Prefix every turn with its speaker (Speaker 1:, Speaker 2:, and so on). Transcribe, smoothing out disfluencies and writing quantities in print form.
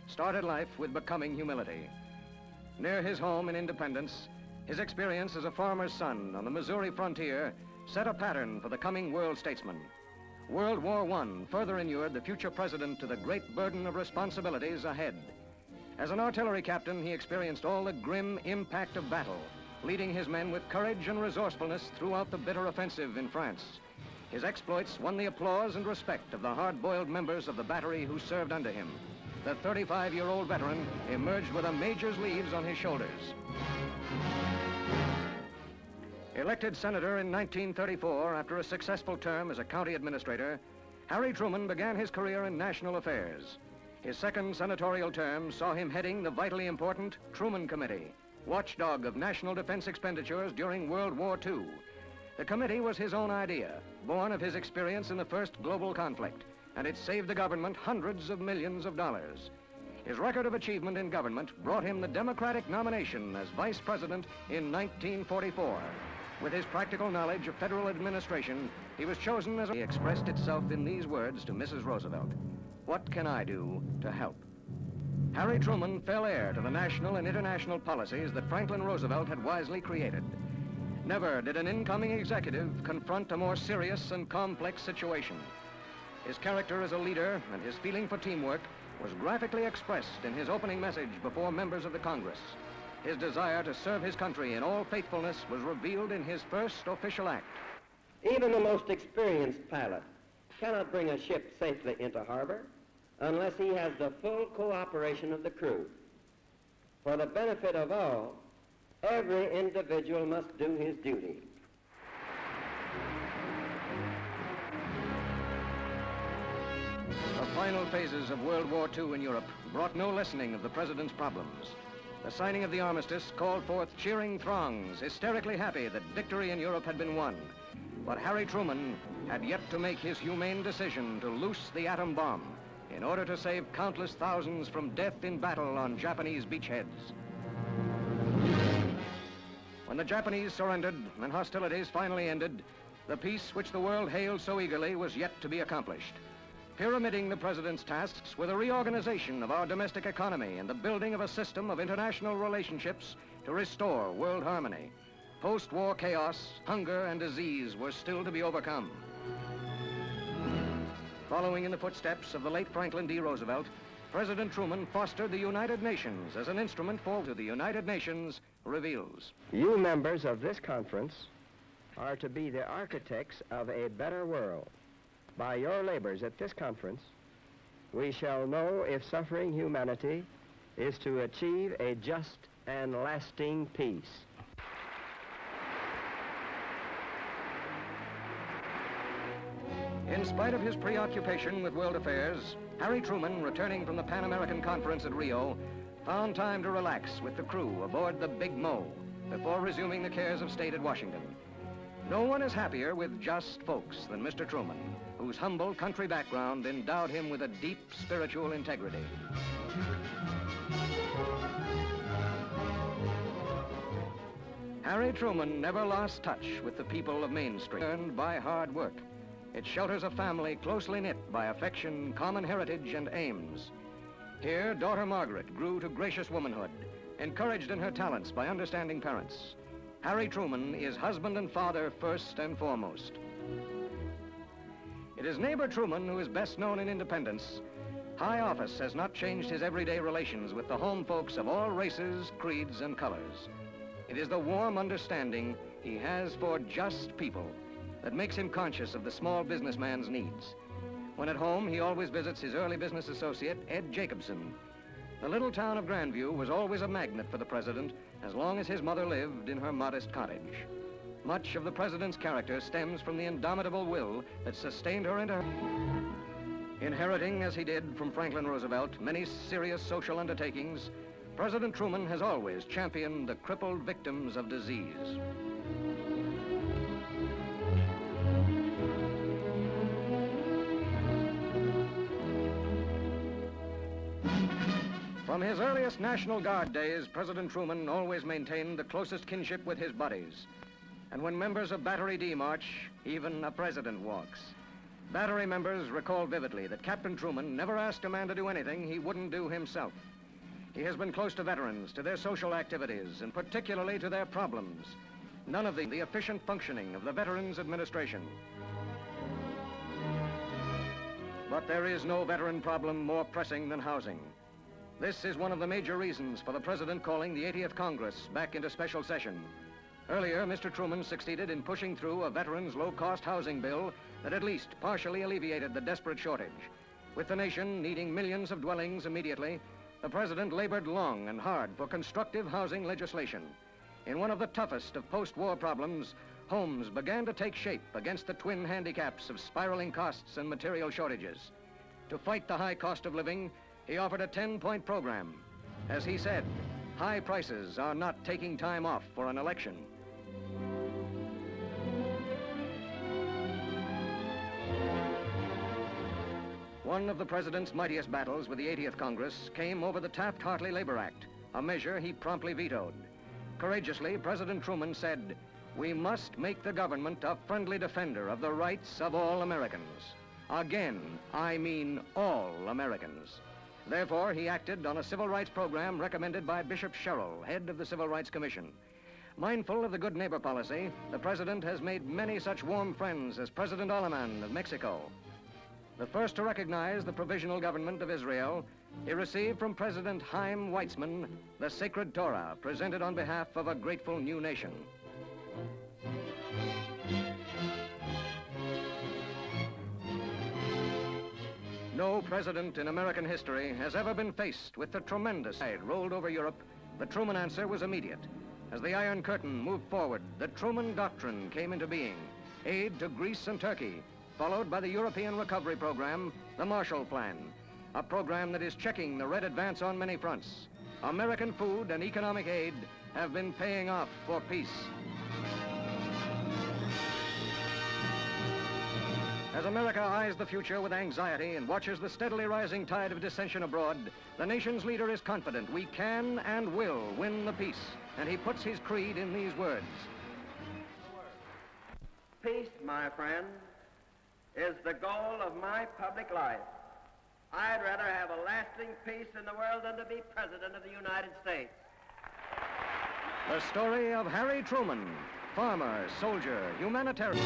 Speaker 1: started life with becoming humility. Near his home in Independence, his experience as a farmer's son on the Missouri frontier set a pattern for the coming world statesman. World War I further inured the future president to the great burden of responsibilities ahead. As an artillery captain, he experienced all the grim impact of battle, leading his men with courage and resourcefulness throughout the bitter offensive in France. His exploits won the applause and respect of the hard-boiled members of the battery who served under him. The 35-year-old veteran emerged with a major's leaves on his shoulders. Elected senator in 1934 after a successful term as a county administrator, Harry Truman began his career in national affairs. His second senatorial term saw him heading the vitally important Truman Committee, watchdog of national defense expenditures during World War II. The committee was his own idea, born of his experience in the first global conflict, and it saved the government hundreds of millions of dollars. His record of achievement in government brought him the Democratic nomination as vice president in 1944. With his practical knowledge of federal administration, he was chosen as he expressed itself in these words to Mrs. Roosevelt: "What can I do to help?" Harry Truman fell heir to the national and international policies that Franklin Roosevelt had wisely created. Never did an incoming executive confront a more serious and complex situation. His character as a leader and his feeling for teamwork was graphically expressed in his opening message before members of the Congress. His desire to serve his country in all faithfulness was revealed in his first official act.
Speaker 2: Even the most experienced pilot cannot bring a ship safely into harbor unless he has the full cooperation of the crew. For the benefit of all, every individual must do his duty.
Speaker 1: The final phases of World War II in Europe brought no lessening of the president's problems. The signing of the armistice called forth cheering throngs, hysterically happy that victory in Europe had been won. But Harry Truman had yet to make his humane decision to loose the atom bomb in order to save countless thousands from death in battle on Japanese beachheads. When the Japanese surrendered and hostilities finally ended, the peace which the world hailed so eagerly was yet to be accomplished. Pyramiding the president's tasks were the reorganization of our domestic economy and the building of a system of international relationships to restore world harmony. Post-war chaos, hunger, and disease were still to be overcome. Following in the footsteps of the late Franklin D. Roosevelt, President Truman fostered the United Nations as an instrument for the United Nations reveals.
Speaker 3: You members of this conference are to be the architects of a better world. By your labors at this conference, we shall know if suffering humanity is to achieve a just and lasting peace.
Speaker 1: In spite of his preoccupation with world affairs, Harry Truman, returning from the Pan American Conference at Rio, found time to relax with the crew aboard the Big Mo before resuming the cares of state at Washington. No one is happier with just folks than Mr. Truman, whose humble country background endowed him with a deep spiritual integrity. Harry Truman never lost touch with the people of Main Street, earned by hard work. It shelters a family closely knit by affection, common heritage, and aims. Here, daughter Margaret grew to gracious womanhood, encouraged in her talents by understanding parents. Harry Truman is husband and father first and foremost. It is neighbor Truman who is best known in Independence. High office has not changed his everyday relations with the home folks of all races, creeds, and colors. It is the warm understanding he has for just people that makes him conscious of the small businessman's needs. When at home, he always visits his early business associate, Ed Jacobson. The little town of Grandview was always a magnet for the president as long as his mother lived in her modest cottage. Much of the president's character stems from the indomitable will that sustained her into her. Inheriting, as he did from Franklin Roosevelt, many serious social undertakings, President Truman has always championed the crippled victims of disease. From his earliest National Guard days, President Truman always maintained the closest kinship with his buddies. And when members of Battery D march, even a president walks. Battery members recall vividly that Captain Truman never asked a man to do anything he wouldn't do himself. He has been close to veterans, to their social activities, and particularly to their problems. None of the efficient functioning of the Veterans Administration. But there is no veteran problem more pressing than housing. This is one of the major reasons for the President calling the 80th Congress back into special session. Earlier, Mr. Truman succeeded in pushing through a veterans' low-cost housing bill that at least partially alleviated the desperate shortage. With the nation needing millions of dwellings immediately, the President labored long and hard for constructive housing legislation. In one of the toughest of post-war problems, homes began to take shape against the twin handicaps of spiraling costs and material shortages. To fight the high cost of living, he offered a 10-point program. As he said, high prices are not taking time off for an election. One of the President's mightiest battles with the 80th Congress came over the Taft-Hartley Labor Act, a measure he promptly vetoed. Courageously, President Truman said, "We must make the government a friendly defender of the rights of all Americans. Again, I mean all Americans." Therefore, he acted on a civil rights program recommended by Bishop Sherrill, head of the Civil Rights Commission. Mindful of the good neighbor policy, the President has made many such warm friends as President Oleman of Mexico. The first to recognize the Provisional Government of Israel, he received from President Chaim Weizmann the sacred Torah presented on behalf of a grateful new nation. No president in American history has ever been faced with the tremendous tide rolled over Europe. The Truman answer was immediate. As the Iron Curtain moved forward, the Truman Doctrine came into being. Aid to Greece and Turkey, followed by the European Recovery Program, the Marshall Plan, a program that is checking the red advance on many fronts. American food and economic aid have been paying off for peace. As America eyes the future with anxiety and watches the steadily rising tide of dissension abroad, the nation's leader is confident we can and will win the peace, and he puts his creed in these words.
Speaker 2: Peace, my friend, is the goal of my public life. I'd rather have a lasting peace in the world than to be President of the United States.
Speaker 1: The story of Harry Truman, farmer, soldier, humanitarian.